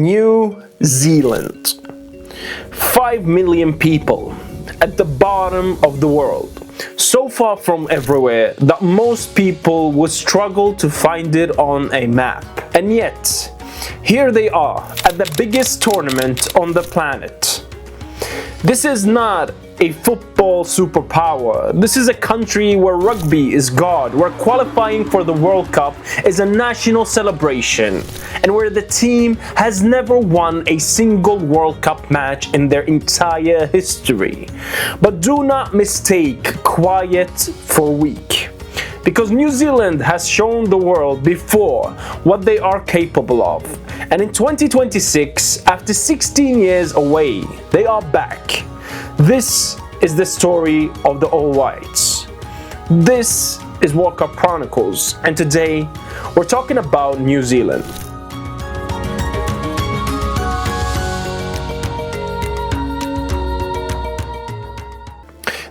New Zealand. 5 million people at the bottom of the world. So far from everywhere that most people would struggle to find it on a map. And yet, here they are at the biggest tournament on the planet. This is not a football superpower. This is a country where rugby is God, where qualifying for the World Cup is a national celebration, and where the team has never won a single World Cup match in their entire history. But do not mistake quiet for weak, because New Zealand has shown the world before what they are capable of. And in 2026, after 16 years away, they are back. This is the story of the All Whites. This is World Cup Chronicles, and today we're talking about New Zealand.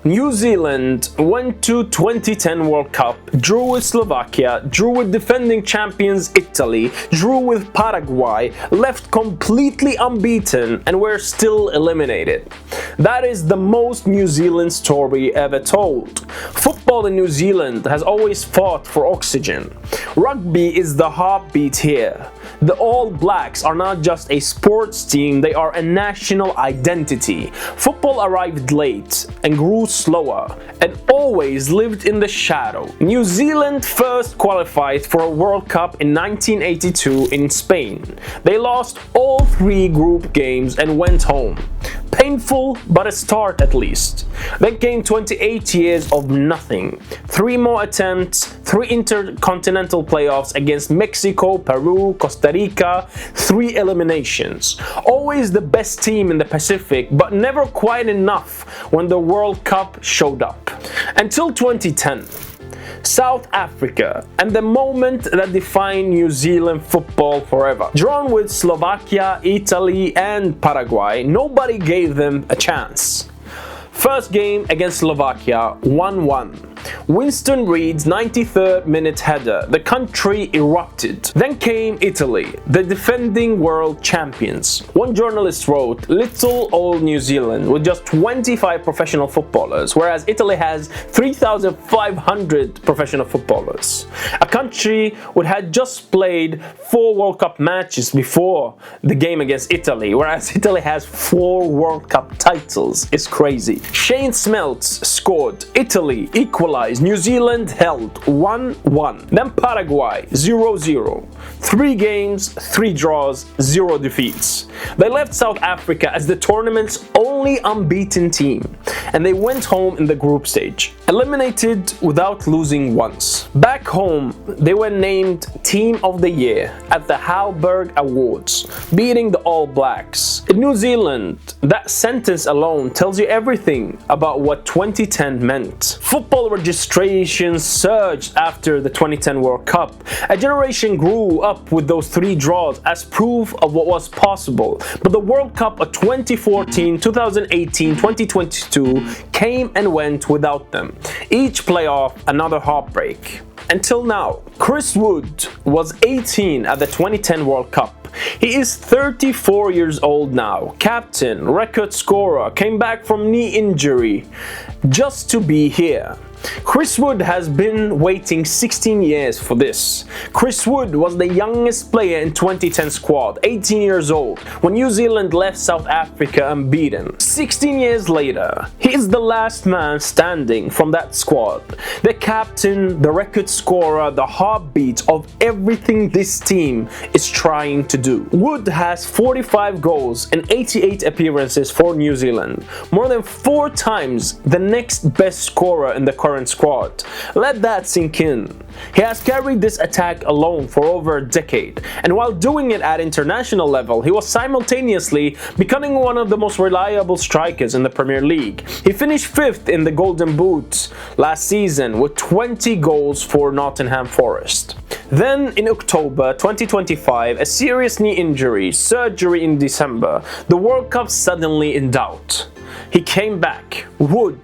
New Zealand went to 2010 World Cup, drew with Slovakia, drew with defending champions Italy, drew with Paraguay, left completely unbeaten, and were still eliminated. That is the most New Zealand story ever told. Football in New Zealand has always fought for oxygen. Rugby is the heartbeat here. The All Blacks are not just a sports team, they are a national identity. Football arrived late and grew slower and always lived in the shadow. New Zealand first qualified for a World Cup in 1982 in Spain. They lost all 3 group games and went home. Painful, but a start at least. Then came 28 years of nothing. 3 more attempts, 3 intercontinental playoffs against Mexico, Peru, Costa Rica, 3 eliminations. Always the best team in the Pacific, but never quite enough when the World Cup showed up. Until 2010. South Africa, and the moment that defined New Zealand football forever. Drawn with Slovakia, Italy, and Paraguay, nobody gave them a chance. First game against Slovakia, 1-1. Winston Reid's 93rd minute header, the country erupted. Then came Italy, the defending world champions. One journalist wrote, "Little old New Zealand with just 25 professional footballers, whereas Italy has 3,500 professional footballers. A country which had just played 4 World Cup matches before the game against Italy, whereas Italy has 4 World Cup titles. It's crazy." Shane Smeltz scored. Italy equalized. New Zealand held 1-1. Then Paraguay 0-0. 3 games, 3 draws, 0 defeats. They left South Africa as the tournament's only unbeaten team, and they went home in the group stage, eliminated without losing once. Back home, they were named Team of the Year at the Halberg Awards, beating the All Blacks. In New Zealand, that sentence alone tells you everything about what 2010 meant. Football registration surged after the 2010 World Cup. A generation grew up with those 3 draws as proof of what was possible. But the World Cup of 2014, 2018, 2022 came and went without them. Each playoff, another heartbreak. Until now. Chris Wood was 18 at the 2010 World Cup. He is 34 years old now, captain, record scorer, came back from knee injury just to be here. Chris Wood has been waiting 16 years for this. Chris Wood was the youngest player in 2010 squad, 18 years old, when New Zealand left South Africa unbeaten. 16 years later, he is the last man standing from that squad. The captain, the record scorer, the heartbeat of everything this team is trying to do. Wood has 45 goals and 88 appearances for New Zealand, more than 4 times the next best scorer in the current squad. Let that sink in. He has carried this attack alone for over a decade, and while doing it at international level, he was simultaneously becoming one of the most reliable strikers in the Premier League. He finished 5th in the Golden Boot last season with 20 goals for Nottingham Forest. Then in October 2025, a serious knee injury, surgery in December, the World Cup suddenly in doubt. He came back. Wood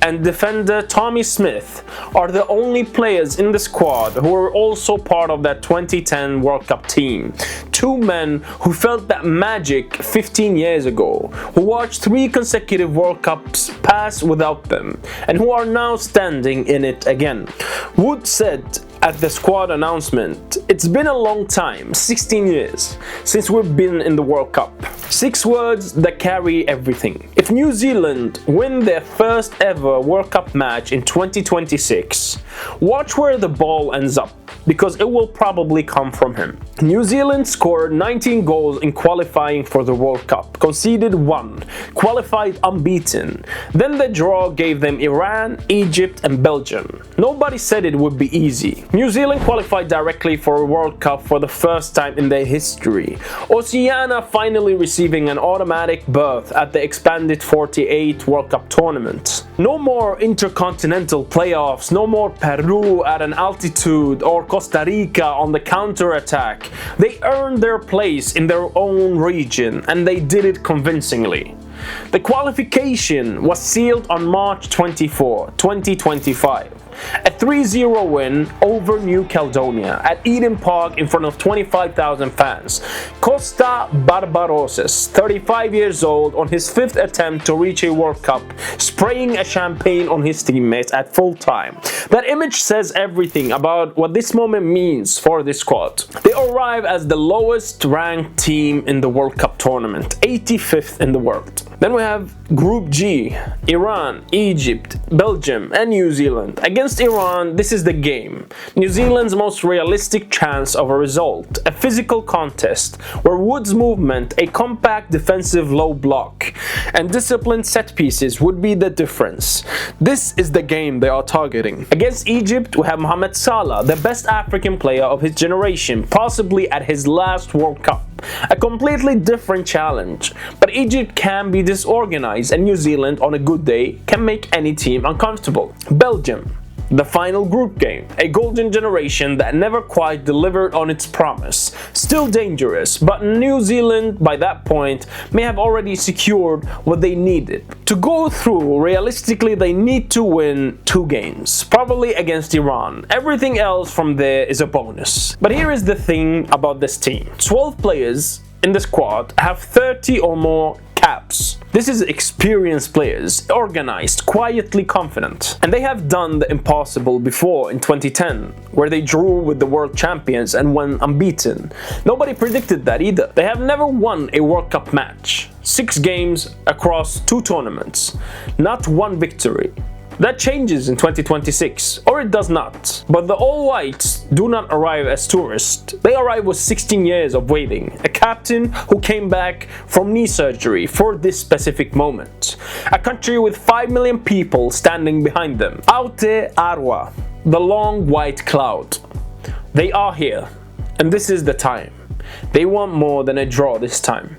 and defender Tommy Smith are the only players in the squad who were also part of that 2010 World Cup team. two men who felt that magic 15 years ago, who watched 3 consecutive World Cups pass without them, and who are now standing in it again. Wood said at the squad announcement, "It's been a long time, 16 years, since we've been in the World Cup." 6 words that carry everything. If New Zealand win their first ever World Cup match in 2026, watch where the ball ends up, because it will probably come from him. New Zealand scored 19 goals in qualifying for the World Cup, conceded 1, qualified unbeaten. Then the draw gave them Iran, Egypt and Belgium. Nobody said it would be easy. New Zealand qualified directly for a World Cup for the first time in their history. Oceania finally receiving an automatic berth at the expanded 48 World Cup tournament. No more intercontinental playoffs, no more Peru at an altitude or Costa Rica on the counter-attack. They earned their place in their own region, and they did it convincingly. The qualification was sealed on March 24, 2025. A 3-0 win over New Caledonia at Eden Park in front of 25,000 fans. Costa Barbarossas, 35 years old, on his 5th attempt to reach a World Cup, spraying a champagne on his teammates at full time. That image says everything about what this moment means for this squad. They arrive as the lowest ranked team in the World Cup tournament, 85th in the world. Then we have Group G, Iran, Egypt, Belgium and New Zealand. Against Iran, this is the game. New Zealand's most realistic chance of a result. A physical contest where Wood's movement, a compact defensive low block, and disciplined set pieces would be the difference. This is the game they are targeting. Against Egypt, we have Mohamed Salah, the best African player of his generation, possibly at his last World Cup. A completely different challenge, but Egypt can be disorganized and New Zealand on a good day can make any team uncomfortable. Belgium, the final group game, a golden generation that never quite delivered on its promise. Still dangerous, but New Zealand by that point may have already secured what they needed. To go through, realistically they need to win 2 games, probably against Iran. Everything else from there is a bonus. But here is the thing about this team. 12 players in the squad have 30 or more caps. This is experienced players, organized, quietly confident. And they have done the impossible before in 2010, where they drew with the world champions and went unbeaten. Nobody predicted that either. They have never won a World Cup match. 6 games across 2 tournaments. Not 1 victory. That changes in 2026, or it does not. But the All Whites do not arrive as tourists. They arrive with 16 years of waiting. A captain who came back from knee surgery for this specific moment. A country with 5 million people standing behind them. Aotearoa, the long white cloud. They are here, and this is the time. They want more than a draw this time.